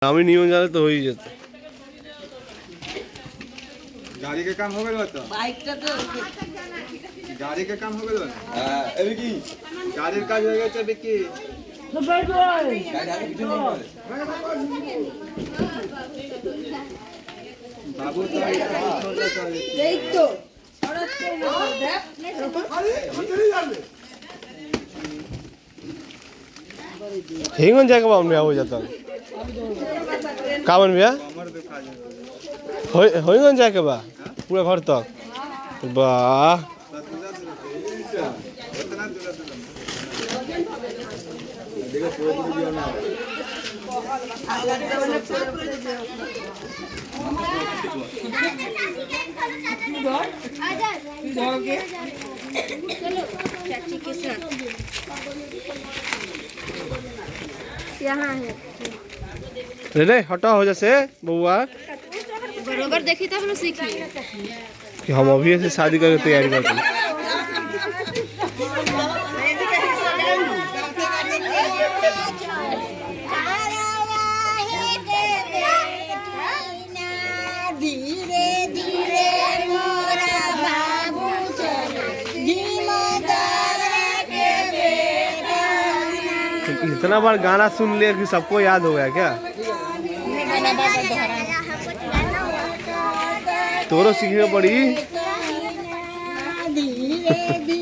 আমি নিয়ে যাবে তো হয়ে যেত। गाड़ी के काम हो गए तो বাইকটা তো गाड़ी के काम हो गए हां अभी की गाड़ी का काज हो गया है बिकी তো বের কর बाबू तो এই তো ছড়াচ্ছে দেখ हिंगन जाके बाबू में हो जाता कावन भैया कमर दुखा जाए हिंगन जाके बा पूरा घर तक वाह उतना दूर देखो पूरा वीडियो ना चलो चाची के साथ यहाँ है रे रे हटा हो जैसे बउआ बरोबर देखी तब न सीखी कि हम अभी से शादी करके तैयारी करते हैं। धीरे धीरे मोरा बाबू चले जिम्मेदार के बेटा इतना बार गाना सुन लिया कि सबको याद हो गया क्या? तोरो सीखने पड़ी। धीरे धीरे